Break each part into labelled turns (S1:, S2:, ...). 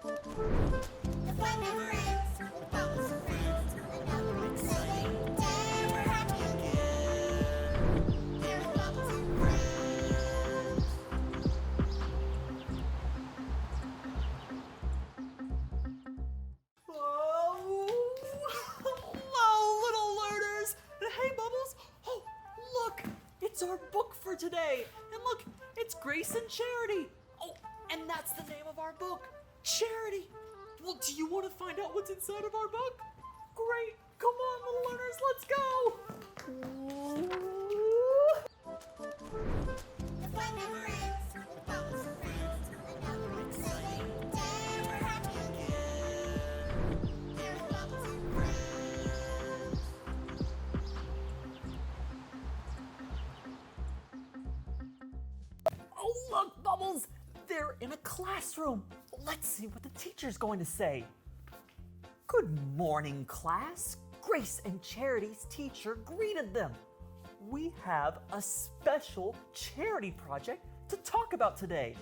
S1: The fun never ends. Bubbles and friends. Another exciting day. We're happy again. Here with Bubbles and friends.
S2: Hello, little learners. Hey, Bubbles. Oh, look, it's our book for today. And look, it's Grace and Charity. Oh, and that's the name of our book, Charity. Well, do you want to find out what's inside of our book? Great. Come on, little learners, let's go.
S1: The fun never ends. Bubbles and friends. Another exciting day. We're happy again. Here with Bubbles and friends.
S2: Oh, look, Bubbles. They're in a classroom. Let's see what the teacher's going to say. Good morning, class. Grace and Charity's teacher greeted them. We have a special charity project to talk about today.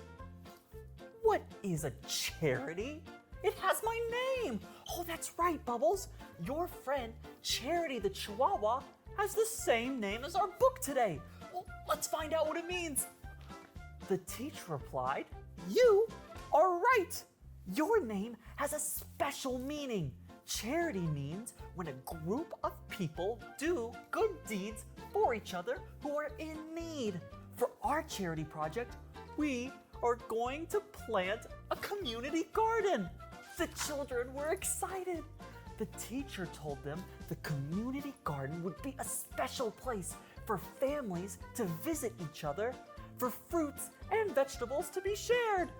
S2: What is a charity? It has my name. Oh, that's right, Bubbles. Your friend, Charity the Chihuahua, has the same name as our book today. Well, let's find out what it means. The teacher replied, "You are right. Your name has a special meaning. Charity means when a group of people do good deeds for each other who are in need. For our charity project, we are going to plant a community garden." The children were excited. The teacher told them the community garden would be a special place for families to visit each other, for fruits and vegetables to be shared.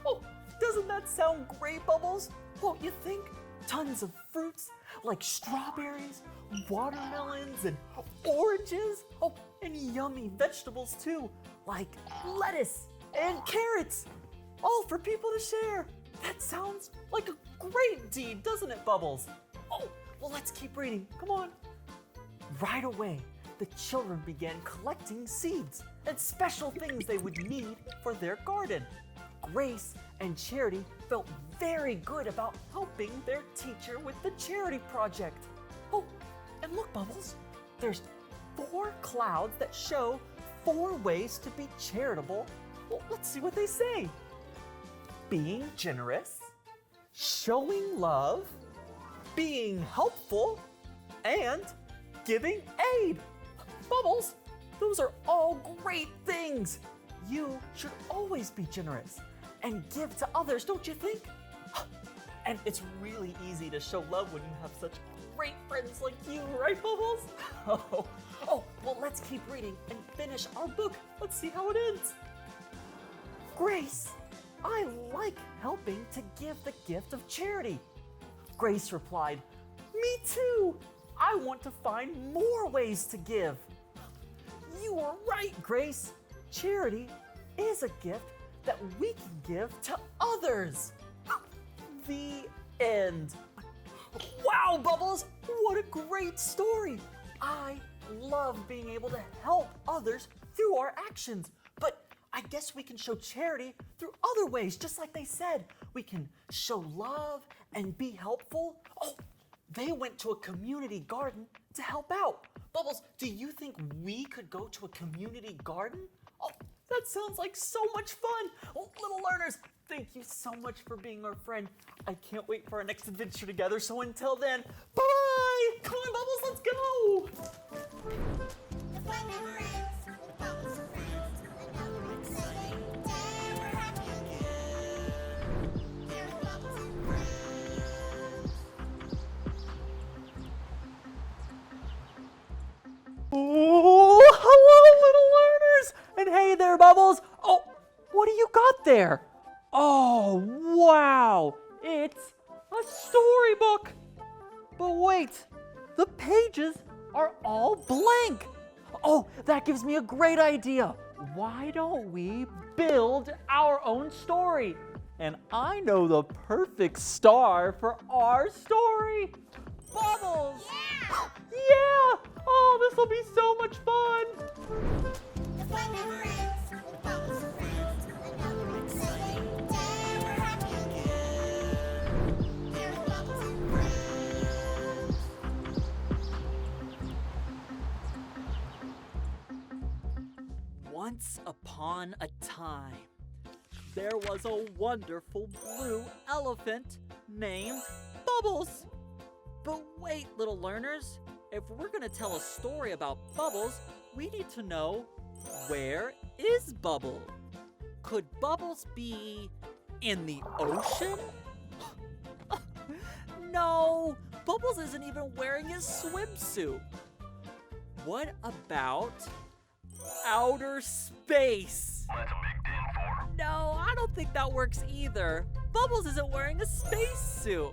S2: Oh, doesn't that sound great, Bubbles? Won't you think? Tons of fruits like strawberries, watermelons, and oranges. Oh, and yummy vegetables too, like lettuce and carrots, all for people to share. That sounds like a great deed, doesn't it, Bubbles? Oh, well, let's keep reading. Come on. Right away, the children began collecting seeds and special things they would need for their garden. Grace and Charity felt very good about helping their teacher with the charity project. Oh, and look, Bubbles, there's 4 clouds that show 4 ways to be charitable. Well, let's see what they say. Being generous, showing love, being helpful, and giving aid. Bubbles, those are all great things. You should always be generous and give to others, don't you think? And it's really easy to show love when you have such great friends like you, right, Bubbles? Oh, well, let's keep reading and finish our book. Let's see how it ends. Grace, I like helping to give the gift of charity. Grace replied, "Me too. I want to find more ways to give." You are right, Grace. Charity is a gift that we can give to others. The end. Wow, Bubbles, what a great story. I love being able to help others through our actions, but I guess we can show charity through other ways, just like they said. We can show love and be helpful. Oh, they went to a community garden to help out. Bubbles, do you think we could go to a community garden? Oh, that sounds like so much fun. Oh, little learners, thank you so much for being our friend. I can't wait for our next adventure together. So until then, bye! Come on, Bubbles, let's go!
S1: The fun never ends. Bubbles and friends. Another exciting day. We're happy again. Here with Bubbles and friends.
S2: Oh, hello, little learners! And hey there, Bubbles! Oh, what do you got there? Oh, wow! It's a storybook! But wait, the pages are all blank! Oh, that gives me a great idea! Why don't we build our own story? And I know the perfect star for our story! Bubbles!
S1: Yeah!
S2: Yeah! Oh, this will be so much fun!
S1: The fun never ends. Bubbles and friends. Another exciting day. We're happy again.
S2: upon a time, there was a wonderful blue elephant named Bubbles. But wait, little learners, if we're going to tell a story about Bubbles, we need to know, where is Bubble? Could Bubbles be in the ocean? No, Bubbles isn't even wearing his swimsuit. What about outer space?
S3: That's a big 10-4.
S2: No, I don't think that works either. Bubbles isn't wearing a spacesuit.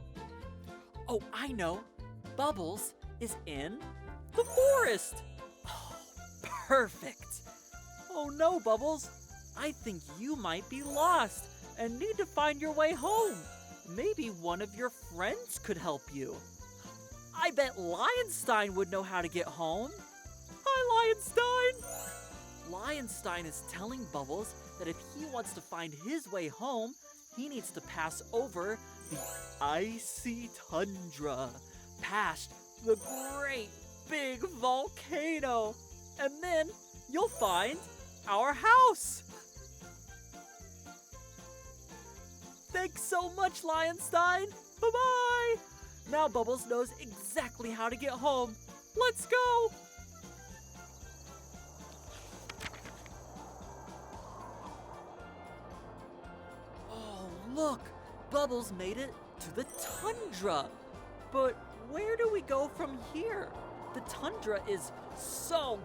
S2: Oh, I know. Bubbles is in the forest. Oh, perfect. Oh no, Bubbles. I think you might be lost and need to find your way home. Maybe one of your friends could help you. I bet Lionstein would know how to get home. Hi, Lionstein. Lionstein is telling Bubbles that if he wants to find his way home, he needs to pass over the icy tundra, past the great big volcano, and then you'll find our house. Thanks so much, Lionstein. Bye-bye. Now Bubbles knows exactly how to get home. Let's go. Oh, look. Bubbles made it to the tundra. But where do we go from here? The tundra is so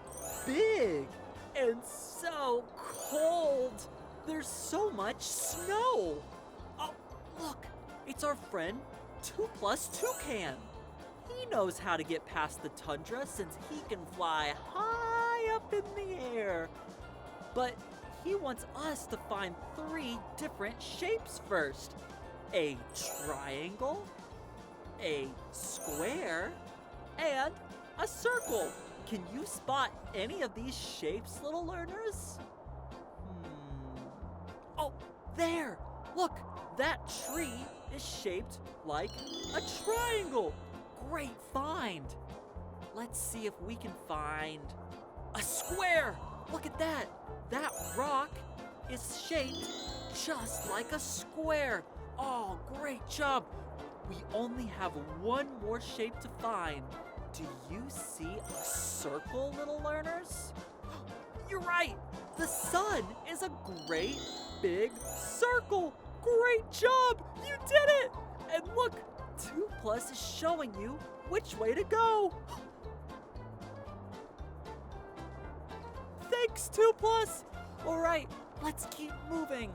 S2: big and so cold. There's so much snow. Oh, look, it's our friend 2 Plus Toucan. He knows how to get past the tundra since he can fly high up in the air. But he wants us to find 3 different shapes first. A triangle, a square, and a circle. Can you spot any of these shapes, little learners? Oh, there! Look, that tree is shaped like a triangle. Great find. Let's see if we can find a square. Look at that. That rock is shaped just like a square. Oh, great job. We only have one more shape to find. Do you see a circle, little learners? You're right. The sun is a great big circle. Great job. You did it. And look, 2 Plus is showing you which way to go. Thanks, 2 Plus. All right, let's keep moving.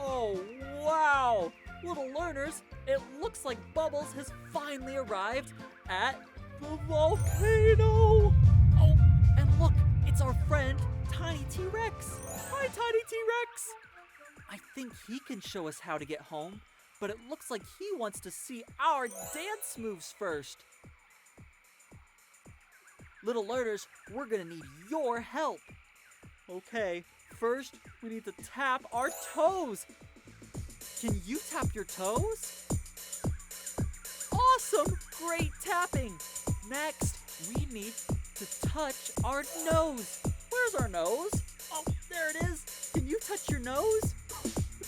S2: Oh, wow. Little learners, it looks like Bubbles has finally arrived at the volcano. Oh, and look, it's our friend, Tiny T-Rex. Hi, Tiny T-Rex. I think he can show us how to get home, but it looks like he wants to see our dance moves first. Little learners, we're gonna need your help. Okay, first we need to tap our toes. Can you tap your toes? Awesome! Great tapping! Next, we need to touch our nose. Where's our nose? Oh, there it is. Can you touch your nose?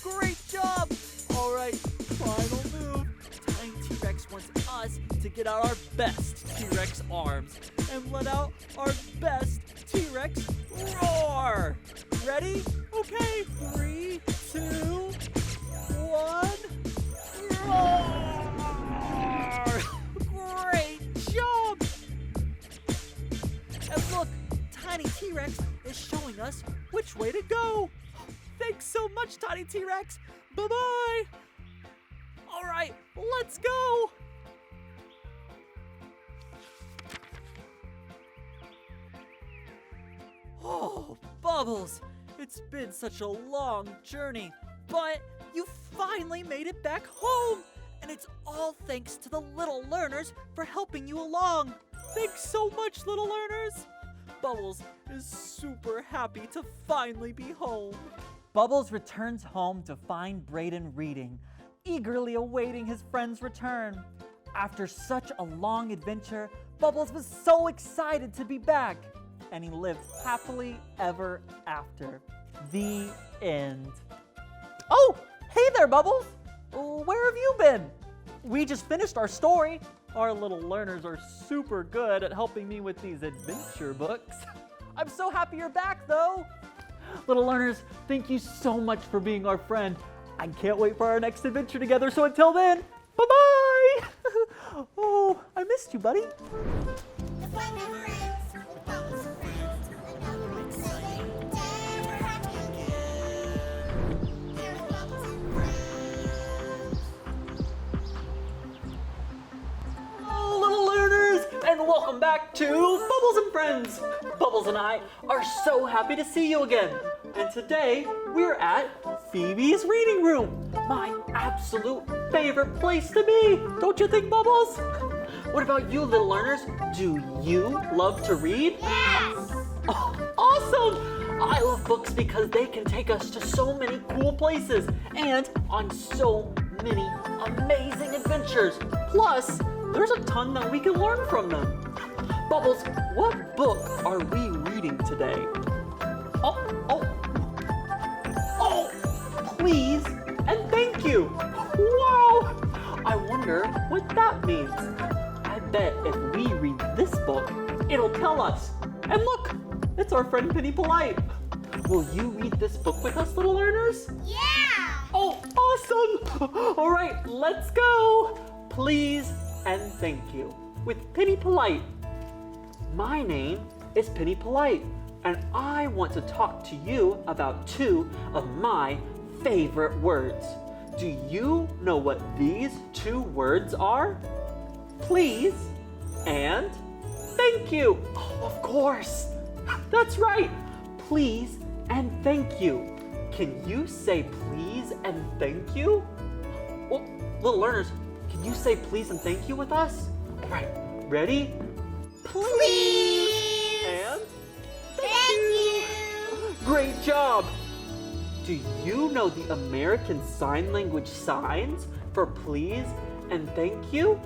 S2: Great job! All right, final move. Tiny T-Rex wants us to get out our best T-Rex arms and let out our best T-Rex roar. Ready? Okay, 3, 2, 1, roar! Great job! And look, Tiny T-Rex is showing us which way to go. Thanks so much, Tiny T-Rex. Bye-bye. All right, let's go. Oh, Bubbles, it's been such a long journey, but you finally made it back home. And it's all thanks to the little learners for helping you along. Thanks so much, little learners. Bubbles is super happy to finally be home. Bubbles returns home to find Brayden reading, eagerly awaiting his friend's return. After such a long adventure, Bubbles was so excited to be back. and he lived happily ever after. The end. Oh, hey there, Bubbles. Where have you been? We just finished our story. Our little learners are super good at helping me with these adventure books. I'm so happy you're back, though. Little learners, thank you so much for being our friend. I can't wait for our next adventure together, so until then, bye-bye. Oh, I missed you, buddy.
S1: The fun never ends with bubbles and friends. Another exciting day. We're happy again. Here with bubbles and friends.
S2: Hello, little learners, and welcome back to Bubbles and Friends. Bubbles and I are so happy to see you again. And today, we're at Phoebe's reading room, my absolute favorite place to be. Don't you think, Bubbles? What about you, little learners? Do you love to read?
S1: Yes!
S2: Oh, awesome! I love books because they can take us to so many cool places and on so many amazing adventures. Plus, there's a ton that we can learn from them. Bubbles, what book are we reading today? Oh, please and thank you. Wow! I wonder what that means. I bet if we read this book, it'll tell us. And look, it's our friend Penny Polite. Will you read this book with us, little learners?
S1: Yeah!
S2: Oh, awesome! All right, let's go. Please and thank you with Penny Polite. My name is Penny Polite, and I want to talk to you about two of my favorite words. Do you know what these two words are? Please and thank you. Oh, of course. That's right. Please and thank you. Can you say please and thank you? Oh, little learners, can you say please and thank you with us? All right, ready?
S1: Please!
S2: And
S1: Thank you!
S2: great job! Do you know the American Sign Language signs for please and thank you?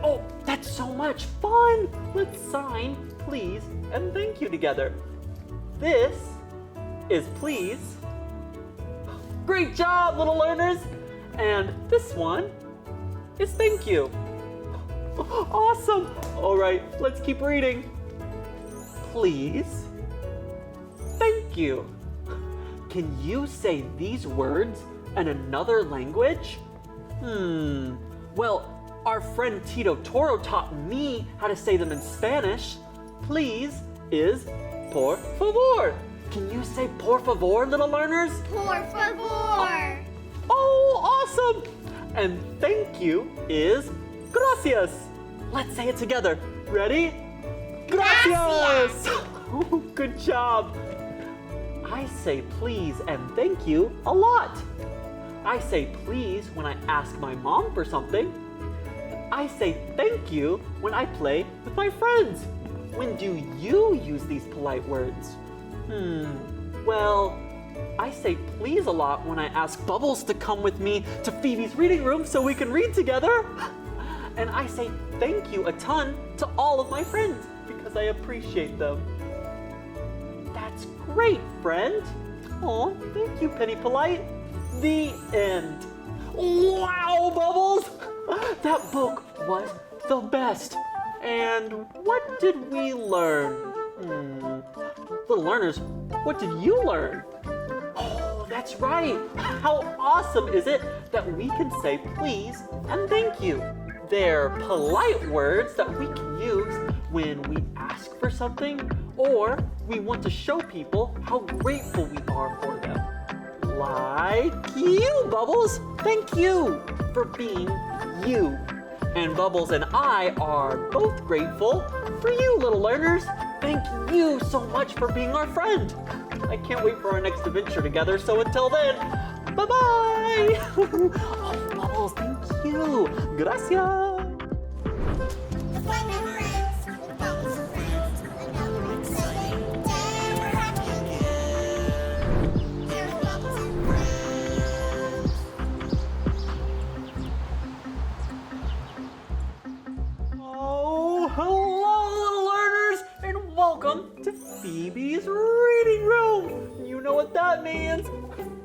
S2: Oh, that's so much fun! Let's sign please and thank you together. This is please. Great job, little learners! And this one is thank you. Awesome! All right, let's keep reading. Please, thank you. Can you say these words in another language? Well, our friend Tito Toro taught me how to say them in Spanish. Please is por favor. Can you say por favor, little learners?
S1: Por favor!
S2: Oh, awesome! And thank you is gracias. Let's say it together. Ready? Gracias! Oh, good job. I say please and thank you a lot. I say please when I ask my mom for something. I say thank you when I play with my friends. When do you use these polite words? Well, I say please a lot when I ask Bubbles to come with me to Phoebe's reading room so we can read together. And I say thank you a ton to all of my friends because I appreciate them. That's great, friend. Oh, thank you, Penny Polite. The end. Wow, Bubbles! That book was the best. And what did we learn? Little learners, what did you learn? Oh, that's right. How awesome is it that we can say please and thank you? They're polite words that we can use when we ask for something or we want to show people how grateful we are for them. Like you, Bubbles. Thank you for being you. And Bubbles and I are both grateful for you, little learners. Thank you so much for being our friend. I can't wait for our next adventure together, so until then, bye-bye. Oh, Bubbles, thank you. Gracias.
S1: The fun never ends with bubbles and friends. Another exciting day. We're happy again. Here with bubbles and friends.
S2: Oh, hello, little learners, and welcome to means.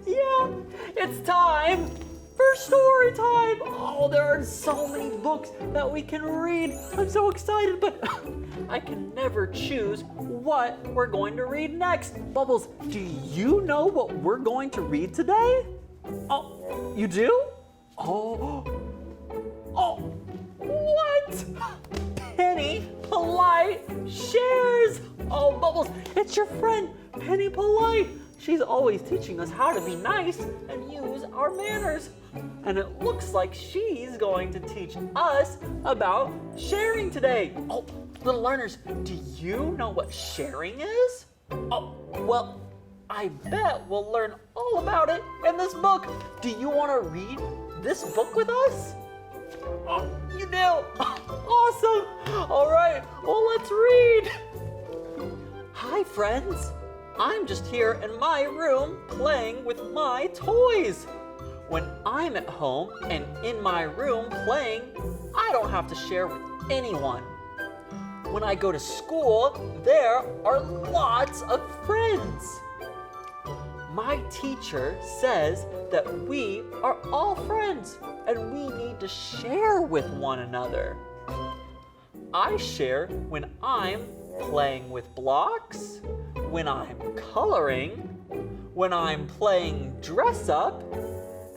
S2: Yeah, it's time for story time. Oh, there are so many books that we can read. I'm so excited, but I can never choose what we're going to read next. Bubbles, do you know what we're going to read today? Oh, you do? Oh, what? Penny Polite shares. Oh, Bubbles, it's your friend, Penny Polite. She's always teaching us how to be nice and use our manners. And it looks like she's going to teach us about sharing today. Oh, little learners, do you know what sharing is? Oh, well, I bet we'll learn all about it in this book. Do you want to read this book with us? Oh, you do? Awesome. All right, well, let's read. Hi, friends. I'm just here in my room playing with my toys. When I'm at home and in my room playing, I don't have to share with anyone. When I go to school, there are lots of friends. My teacher says that we are all friends and we need to share with one another. I share when I'm playing with blocks, when I'm coloring, when I'm playing dress up,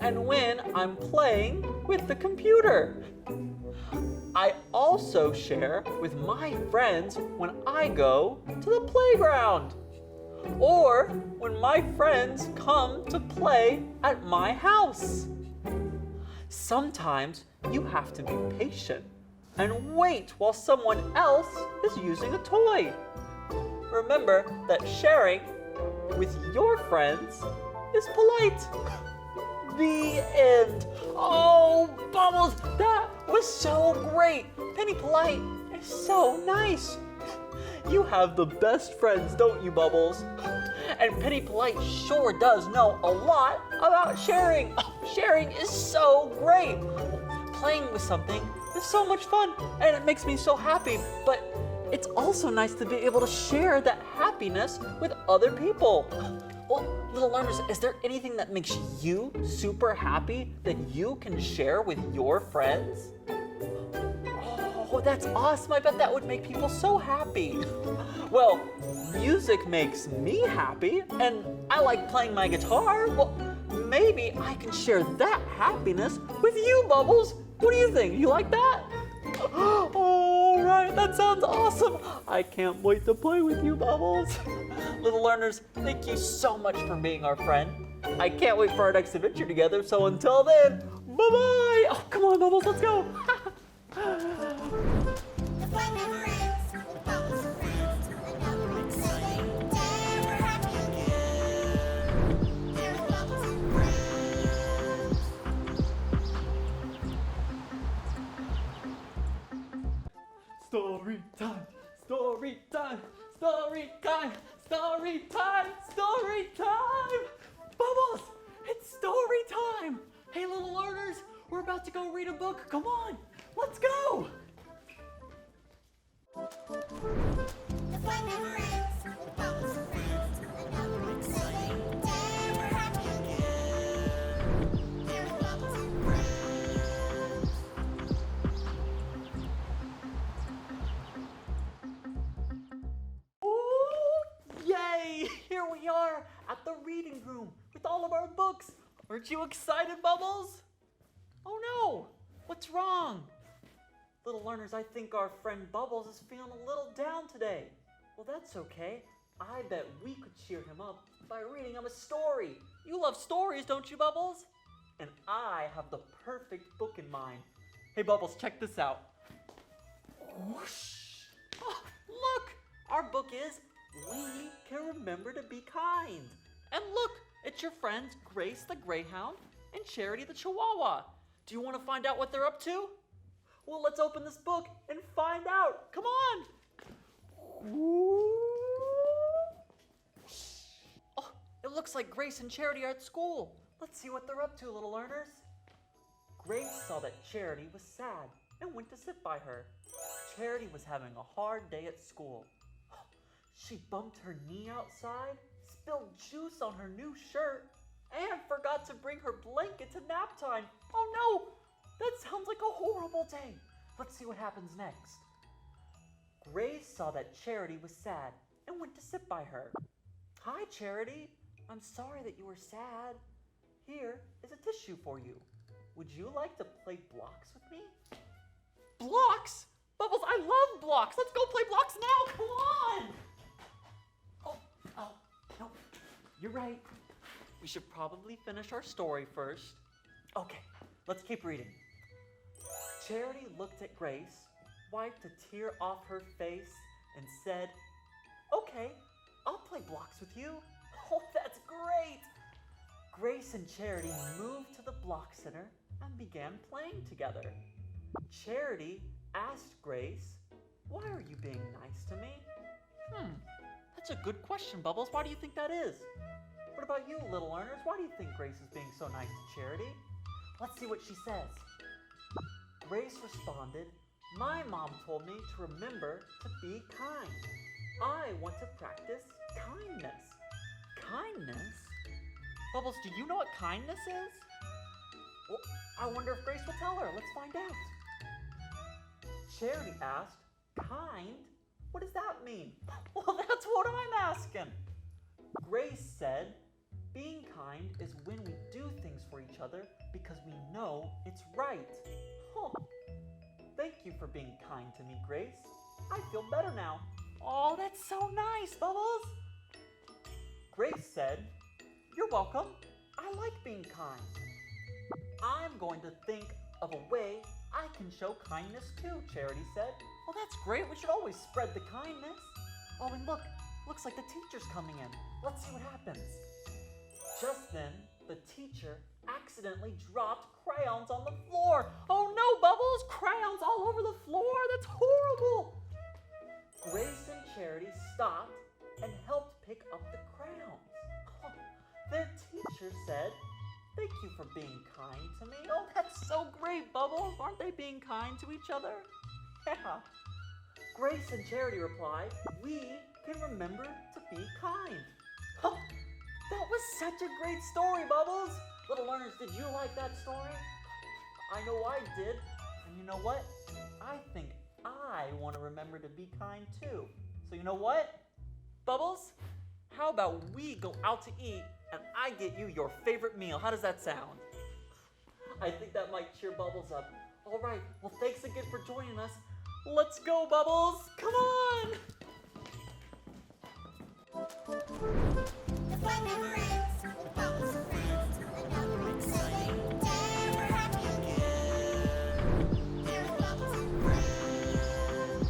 S2: and when I'm playing with the computer. I also share with my friends when I go to the playground, or when my friends come to play at my house. Sometimes you have to be patient and wait while someone else is using a toy. Remember that sharing with your friends is polite. The end. Oh, Bubbles, that was so great. Penny Polite is so nice. You have the best friends, don't you, Bubbles? And Penny Polite sure does know a lot about sharing. Oh, sharing is so great. Playing with something is so much fun, and it makes me so happy. But it's also nice to be able to share that happiness with other people. Well, little learners, is there anything that makes you super happy that you can share with your friends? Oh, that's awesome. I bet that would make people so happy. Well, music makes me happy, and I like playing my guitar. Well, maybe I can share that happiness with you, Bubbles. What do you think? You like that? All right, that sounds awesome. I can't wait to play with you, Bubbles. Little learners, thank you so much for being our friend. I can't wait for our next adventure together, so until then, bye-bye. Oh, come on, Bubbles, let's go.
S1: The fun never ends with Bubbles and friends. Another exciting day. We're happy again. Here with Bubbles and friends.
S2: Story time, story time, story time, story time, story time. Bubbles, it's story time. Hey, little learners, we're about to go read a book. Come on, let's go.
S1: The fun never ends with Bubbles and friends. Another exciting day. We're happy again. Here with Bubbles and friends.
S2: Ooh, yay! Here we are at the reading room with all of our books. Aren't you excited, Bubbles? Oh no, what's wrong? Little learners, I think our friend Bubbles is feeling a little down today. Well, that's okay. I bet we could cheer him up by reading him a story. You love stories, don't you, Bubbles? And I have the perfect book in mind. Hey, Bubbles, check this out. Whoosh! Oh, look! Our book is We Can Remember to Be Kind. And look, it's your friends Grace the Greyhound and Charity the Chihuahua. Do you want to find out what they're up to? Well, let's open this book and find out. Come on. Oh, it looks like Grace and Charity are at school. Let's see what they're up to, little learners. Grace saw that Charity was sad and went to sit by her. Charity was having a hard day at school. She bumped her knee outside, spilled juice on her new shirt and forgot to bring her blanket to nap time. Oh no! That sounds like a horrible day. Let's see what happens next. Grace saw that Charity was sad and went to sit by her. Hi, Charity. I'm sorry that you were sad. Here is a tissue for you. Would you like to play blocks with me? Blocks? Bubbles, I love blocks. Let's go play blocks now. Come on. Oh, no. You're right. We should probably finish our story first. Okay, let's keep reading. Charity looked at Grace, wiped a tear off her face, and said, "Okay, I'll play blocks with you." Oh, that's great! Grace and Charity moved to the block center and began playing together. Charity asked Grace, "Why are you being nice to me?" That's a good question, Bubbles. Why do you think that is? What about you, little learners? Why do you think Grace is being so nice to Charity? Let's see what she says. Grace responded, "My mom told me to remember to be kind. I want to practice kindness." Kindness? Bubbles, do you know what kindness is? Well, I wonder if Grace will tell her. Let's find out. Charity asked, "Kind? What does that mean?" Well, that's what I'm asking. Grace said, "Being kind is when we do things for each other because we know it's right." Huh. Thank you for being kind to me, Grace. I feel better now. Oh, that's so nice, Bubbles. Grace said, "You're welcome. I like being kind. I'm going to think of a way I can show kindness too," Charity said. Well, that's great. We should always spread the kindness. Oh, and look, looks like the teacher's coming in. Let's see what happens. Just then, the teacher accidentally dropped crayons on the floor. Oh no, Bubbles! Crayons all over the floor! That's horrible! Grace and Charity stopped and helped pick up the crayons. Their teacher said, "Thank you for being kind to me." Oh, that's so great, Bubbles! Aren't they being kind to each other? Yeah. Grace and Charity replied, "We can remember to be kind." Oh, that was such a great story, Bubbles! Little learners, did you like that story? I know I did. And you know what? I think I want to remember to be kind too. So you know what? Bubbles, how about we go out to eat and I get you your favorite meal? How does that sound? I think that might cheer Bubbles up. All right, well, thanks again for joining us. Let's go, Bubbles! Come on!
S1: The fun never ends with Bubbles and friends. Another exciting day. We're happy again. Here with Bubbles and friends.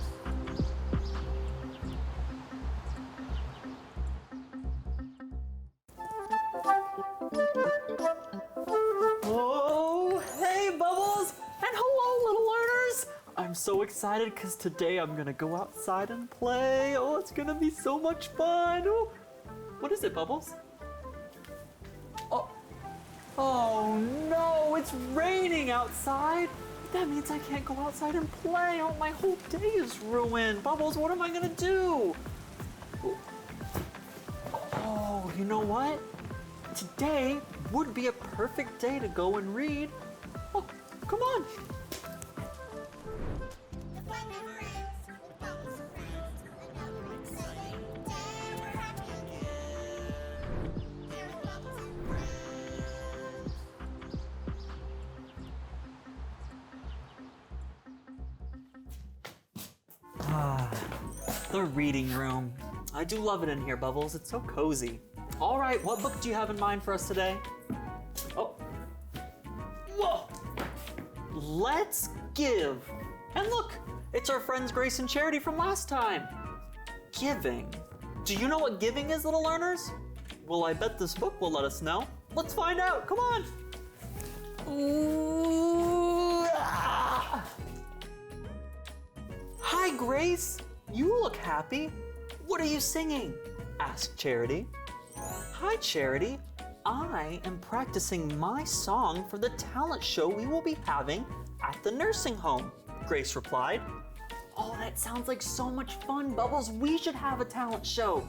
S2: Oh, hey, Bubbles! And hello, little learners! I'm so excited because today I'm gonna go outside and play. Oh, it's gonna be so much fun. Oh, what is it, Bubbles? Oh no, it's raining outside. That means I can't go outside and play. Oh, my whole day is ruined. Bubbles, what am I gonna do? Oh, you know what? Today would be a perfect day to go and read. Oh, come on.
S1: The fun never ends with Bubbles and friends. Another exciting day. We're happy again. Here with Bubbles and friends.
S2: The reading room. I do love it in here, Bubbles. It's so cozy. All right, what book do you have in mind for us today? Oh. Whoa! Let's give. And look, it's our friends Grace and Charity from last time. Giving. Do you know what giving is, little learners? Well, I bet this book will let us know. Let's find out. Come on. Ooh, ah. Hi, Grace. You look happy. What are you singing? Asked Charity. Hi, Charity. I am practicing my song for the talent show we will be having at the nursing home, Grace replied. Oh, that sounds like so much fun, Bubbles. We should have a talent show.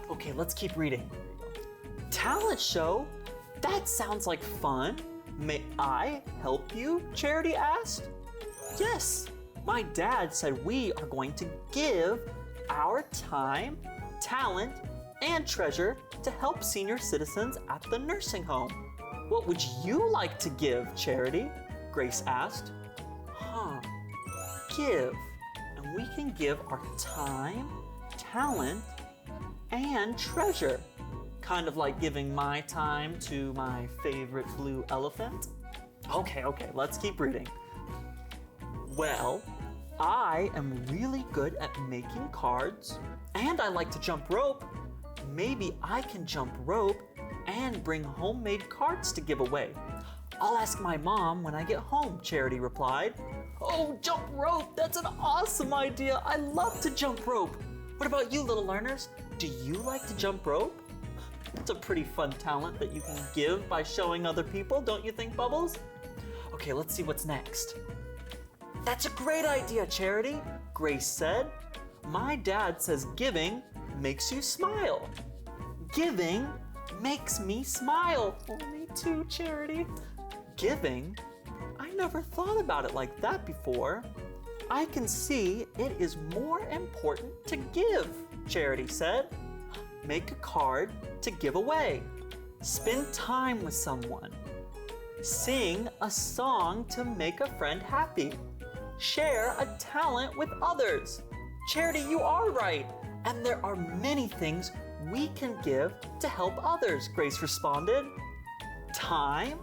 S2: Okay, let's keep reading. Talent show? That sounds like fun. May I help you? Charity asked. Yes, my dad said we are going to give our time, talent, and treasure to help senior citizens at the nursing home. What would you like to give, Charity? Grace asked. Give. And we can give our time, talent, and treasure. Kind of like giving my time to my favorite blue elephant. Okay, let's keep reading. Well, I am really good at making cards, and I like to jump rope. Maybe I can jump rope and bring homemade cards to give away. I'll ask my mom when I get home, Charity replied. Oh, jump rope, that's an awesome idea. I love to jump rope. What about you, little learners? Do you like to jump rope? It's a pretty fun talent that you can give by showing other people, don't you think, Bubbles? Okay, let's see what's next. That's a great idea, Charity, Grace said. My dad says giving makes you smile. Giving makes me smile. Oh, me too, Charity. Giving? I never thought about it like that before. I can see it is more important to give, Charity said. Make a card to give away. Spend time with someone. Sing a song to make a friend happy. Share a talent with others. Charity, you are right. And there are many things we can give to help others, Grace responded. Time,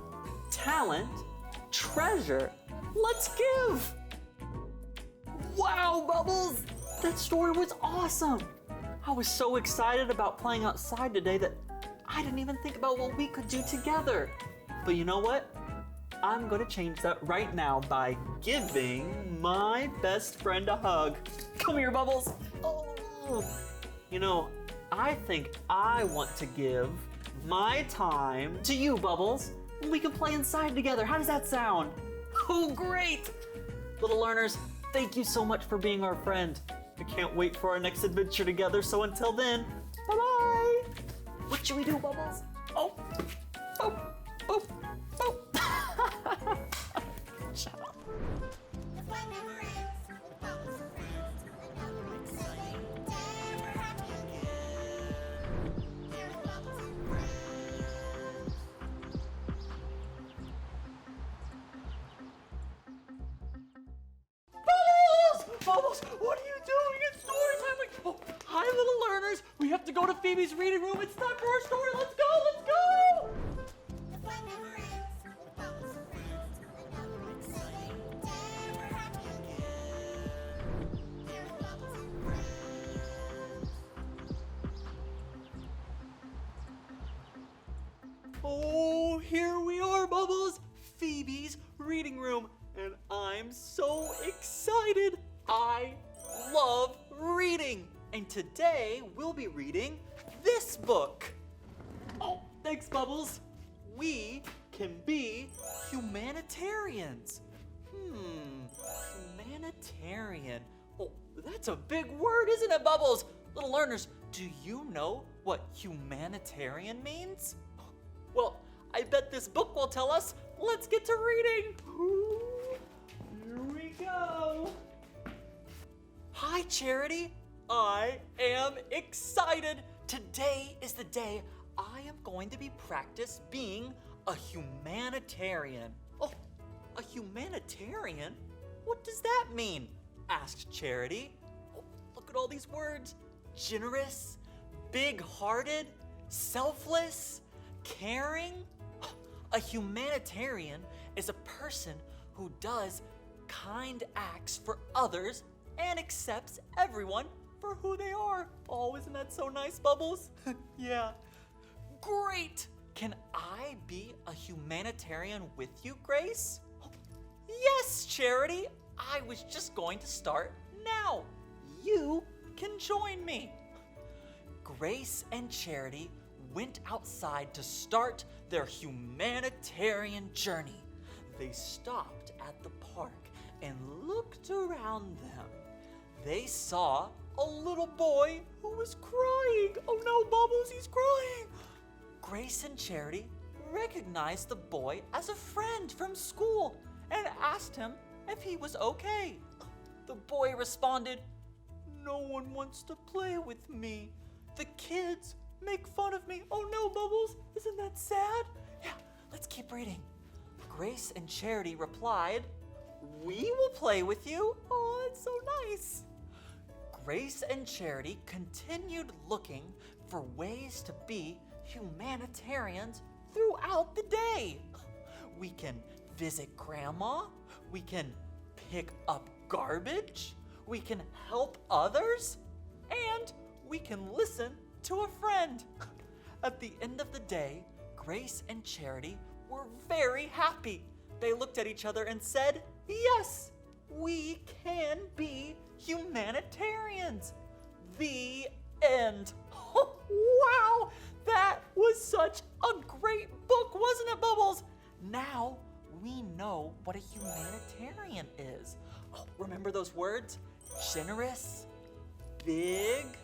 S2: talent, treasure. Let's give. Wow, Bubbles! That story was awesome. I was so excited about playing outside today that I didn't even think about what we could do together. But you know what? I'm gonna change that right now by giving my best friend a hug. Come here, Bubbles. Oh. You know, I think I want to give my time to you, Bubbles. We can play inside together. How does that sound? Oh, great! Little learners, thank you so much for being our friend. I can't wait for our next adventure together, so until then, bye-bye! What should we do, Bubbles? Oh! Shut up.
S1: The fun never ends with Bubbles and friends. Another exciting day. We're happy again. Here with Bubbles and friends.
S2: Bubbles, what are you doing? It's story time. Oh, hi, little learners. We have to go to Phoebe's reading room. It's time for our story. Let's go.
S1: The fun never ends with Bubbles and friends. Another exciting day. We're happy again. Here with Bubbles and friends.
S2: Oh, here we are, Bubbles. Phoebe's reading room. And I'm so excited. I love reading. And today we'll be reading this book. Oh, thanks, Bubbles. We can be humanitarians. Humanitarian. Oh, that's a big word, isn't it, Bubbles? Little learners, do you know what humanitarian means? Well, I bet this book will tell us. Let's get to reading. Ooh, here we go. Hi, Charity. I am excited. Today is the day I am going to be practice being a humanitarian. Oh, a humanitarian? What does that mean? Asked Charity. Oh, look at all these words. Generous, big-hearted, selfless, caring. A humanitarian is a person who does kind acts for others and accepts everyone for who they are. Oh, isn't that so nice, Bubbles? Yeah. Great! Can I be a humanitarian with you, Grace? Yes, Charity. I was just going to start now. You can join me. Grace and Charity went outside to start their humanitarian journey. They stopped at the park and looked around them. They saw a little boy who was crying. Oh no, Bubbles, he's crying. Grace and Charity recognized the boy as a friend from school and asked him if he was okay. The boy responded, "No one wants to play with me. The kids make fun of me." Oh no, Bubbles, isn't that sad? Yeah, let's keep reading. Grace and Charity replied, "We will play with you." Oh, that's so nice. Grace and Charity continued looking for ways to be humanitarians throughout the day. We can visit Grandma, we can pick up garbage, we can help others, and we can listen to a friend. At the end of the day, Grace and Charity were very happy. They looked at each other and said, "Yes, we can be humanitarians." The end. Wow, that was such a great book, wasn't it, Bubbles? Now we know what a humanitarian is. Oh, remember those words? Generous, big,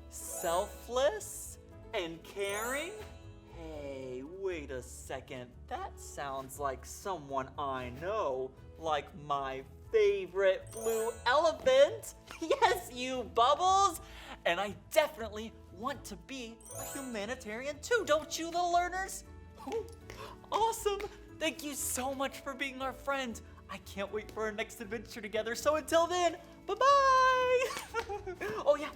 S2: selfless, and caring? Hey, wait a second. That sounds like someone I know, like my favorite blue elephant. Yes, you, Bubbles. And I definitely want to be a humanitarian too, don't you, little learners? Awesome. Thank you so much for being our friend. I can't wait for our next adventure together. So until then, bye-bye. Oh yeah,